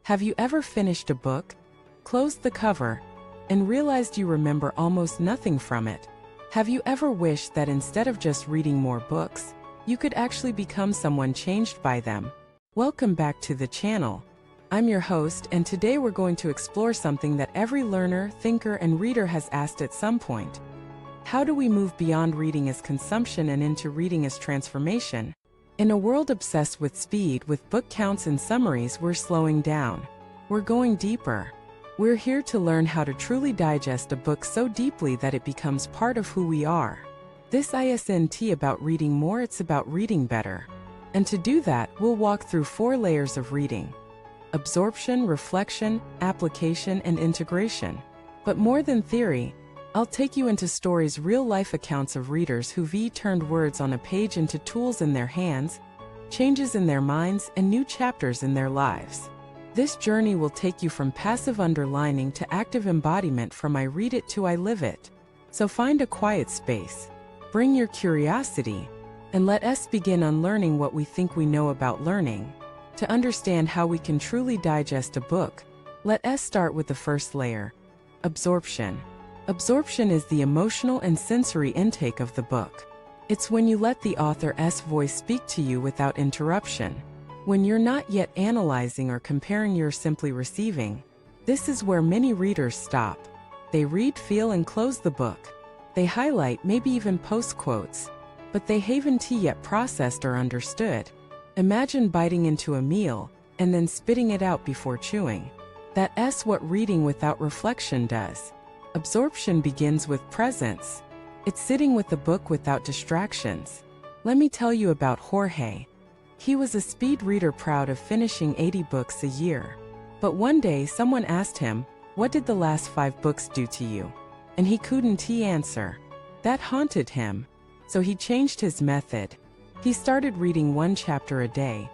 Have you ever finished a book, closed the cover, and realized you remember almost nothing from it? Have you ever wished that instead of just reading more books, you could actually become someone changed by them? Welcome back to the channel. I'm your host, and today we're going to explore something that every learner, thinker, and reader has asked at some point. How do we move beyond reading as consumption and into reading as transformation? In a world obsessed with speed, with book counts and summaries, we're slowing down. We're going deeper. We're here to learn how to truly digest a book so deeply that it becomes part of who we are. This isn't about reading more, it's about reading better. And to do that, we'll walk through 4 layers of reading: absorption, reflection, application, and integration. But more than theory, I'll take you into stories, real-life accounts of readers who've turned words on a page into tools in their hands, changes in their minds, and new chapters in their lives. This journey will take you from passive underlining to active embodiment, from I read it to I live it. So find a quiet space, bring your curiosity, and let us begin unlearning what we think we know about learning. To understand how we can truly digest a book, let us start with the first layer: absorption. Absorption is the emotional and sensory intake of the book. It's when you let the author's voice speak to you without interruption. When you're not yet analyzing or comparing, you're simply receiving. This is where many readers stop. They read, feel, and close the book. They highlight, maybe even post quotes, but they haven't yet processed or understood. Imagine biting into a meal and then spitting it out before chewing. That's what reading without reflection does. Absorption begins with presence. It's sitting with the book without distractions. Let me tell you about Jorge. He was a speed reader, proud of finishing 80 books a year. But one day someone asked him, "What did the last 5 books do to you?" And he couldn't answer. That haunted him. So he changed his method. He started reading 1 chapter a day,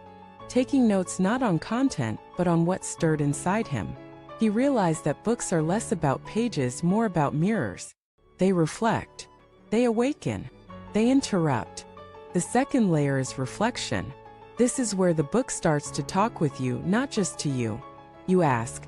taking notes not on content, but on what stirred inside him. He realized that books are less about pages, more about mirrors. They reflect. They awaken. They interrupt. The second layer is reflection. This is where the book starts to talk with you, not just to you. You ask,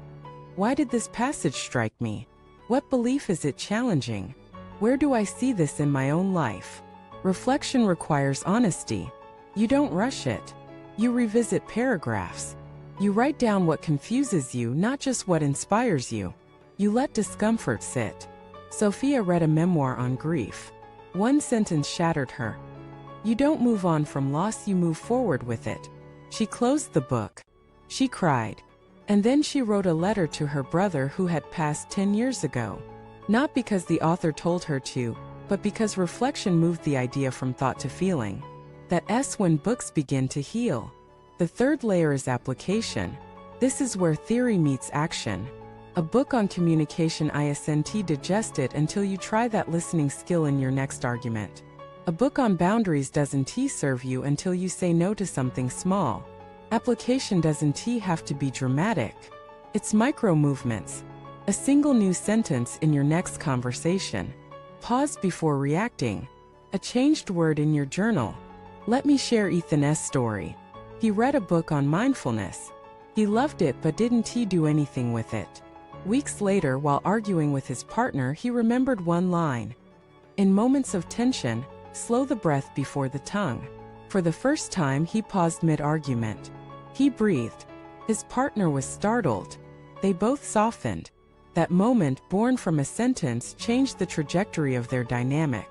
why did this passage strike me? What belief is it challenging? Where do I see this in my own life? Reflection requires honesty. You don't rush it. You revisit paragraphs. You write down what confuses you, not just what inspires you. You let discomfort sit. Sophia read a memoir on grief. One sentence shattered her. You don't move on from loss, you move forward with it. She closed the book. She cried. And then she wrote a letter to her brother who had passed 10 years ago. Not because the author told her to, but because reflection moved the idea from thought to feeling. That's when books begin to heal. The third layer is application. This is where theory meets action. A book on communication isn't digest it until you try that listening skill in your next argument. A book on boundaries doesn't serve you until you say no to something small. Application doesn't have to be dramatic. It's micro movements. A single new sentence in your next conversation. Pause before reacting. A changed word in your journal. Let me share Ethan's story. He read a book on mindfulness. He loved it but didn't do anything with it. Weeks later, while arguing with his partner, he remembered one line. In moments of tension, slow the breath before the tongue. For the first time, he paused mid-argument. He breathed. His partner was startled. They both softened. That moment, born from a sentence, changed the trajectory of their dynamic.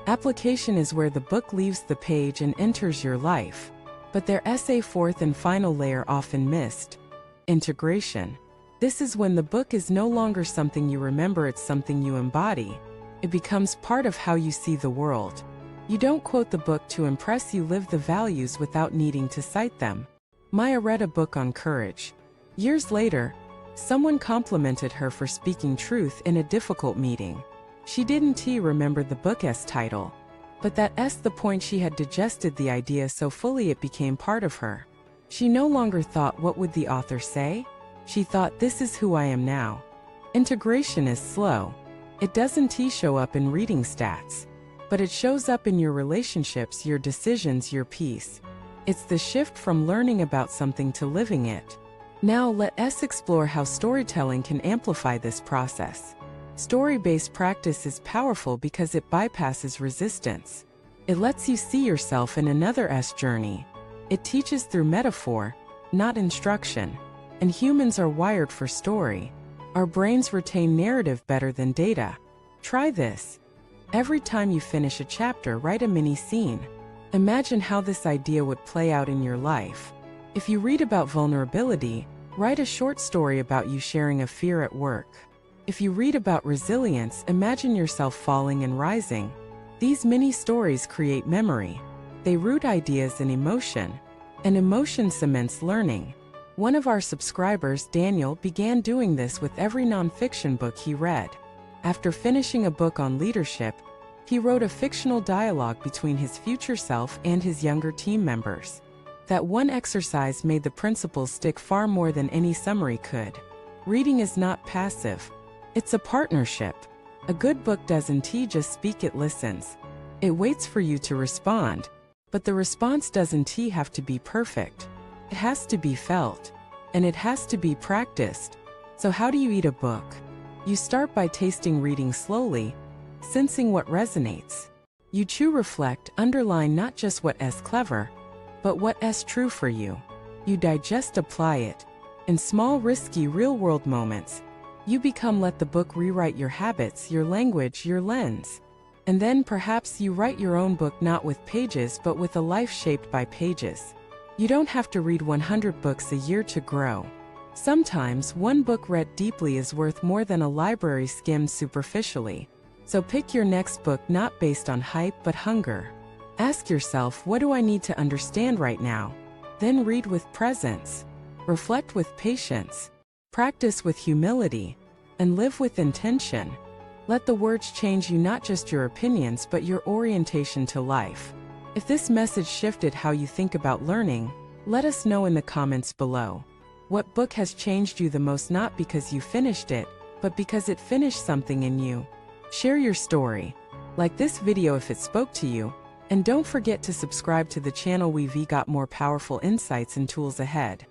Application is where the book leaves the page and enters your life. But there's a fourth and final layer often missed: integration. This is when the book is no longer something you remember, it's something you embody. It becomes part of how you see the world. You don't quote the book to impress, you live the values without needing to cite them. Maya read a book on courage. Years later, someone complimented her for speaking truth in a difficult meeting. She didn't remember the book's title, but that's the point. She had digested the idea so fully it became part of her. She no longer thought, what would the author say? She thought, this is who I am now. Integration is slow. It doesn't show up in reading stats, but it shows up in your relationships, your decisions, your peace. It's the shift from learning about something to living it. Now let us explore how storytelling can amplify this process. Story-based practice is powerful because it bypasses resistance. It lets you see yourself in another's journey. It teaches through metaphor, not instruction. And humans are wired for story. Our brains retain narrative better than data. Try this. Every time you finish a chapter, write a mini scene. Imagine how this idea would play out in your life. If you read about vulnerability, write a short story about you sharing a fear at work. If you read about resilience, imagine yourself falling and rising. These mini stories create memory. They root ideas in emotion, and emotion cements learning. One of our subscribers, Daniel, began doing this with every nonfiction book he read. After finishing a book on leadership, he wrote a fictional dialogue between his future self and his younger team members. That one exercise made the principles stick far more than any summary could. Reading is not passive. It's a partnership. A good book doesn't just speak, it listens. It waits for you to respond. But the response doesn't have to be perfect. It has to be felt. And it has to be practiced. So how do you eat a book? You start by tasting, reading slowly, sensing what resonates. You chew, reflect, underline not just what's clever, but what's true for you. You digest, apply it. In small, risky, real-world moments, you become. Let the book rewrite your habits, your language, your lens. And then perhaps you write your own book, not with pages but with a life shaped by pages. You don't have to read 100 books a year to grow. Sometimes one book read deeply is worth more than a library skimmed superficially. So pick your next book not based on hype but hunger. Ask yourself, what do I need to understand right now? Then read with presence. Reflect with patience. Practice with humility. And live with intention. Let the words change you, not just your opinions but your orientation to life. If this message shifted how you think about learning, let us know in the comments below. What book has changed you the most, not because you finished it, but because it finished something in you? Share your story. Like this video if it spoke to you, and don't forget to subscribe to the channel. We've got more powerful insights and tools ahead.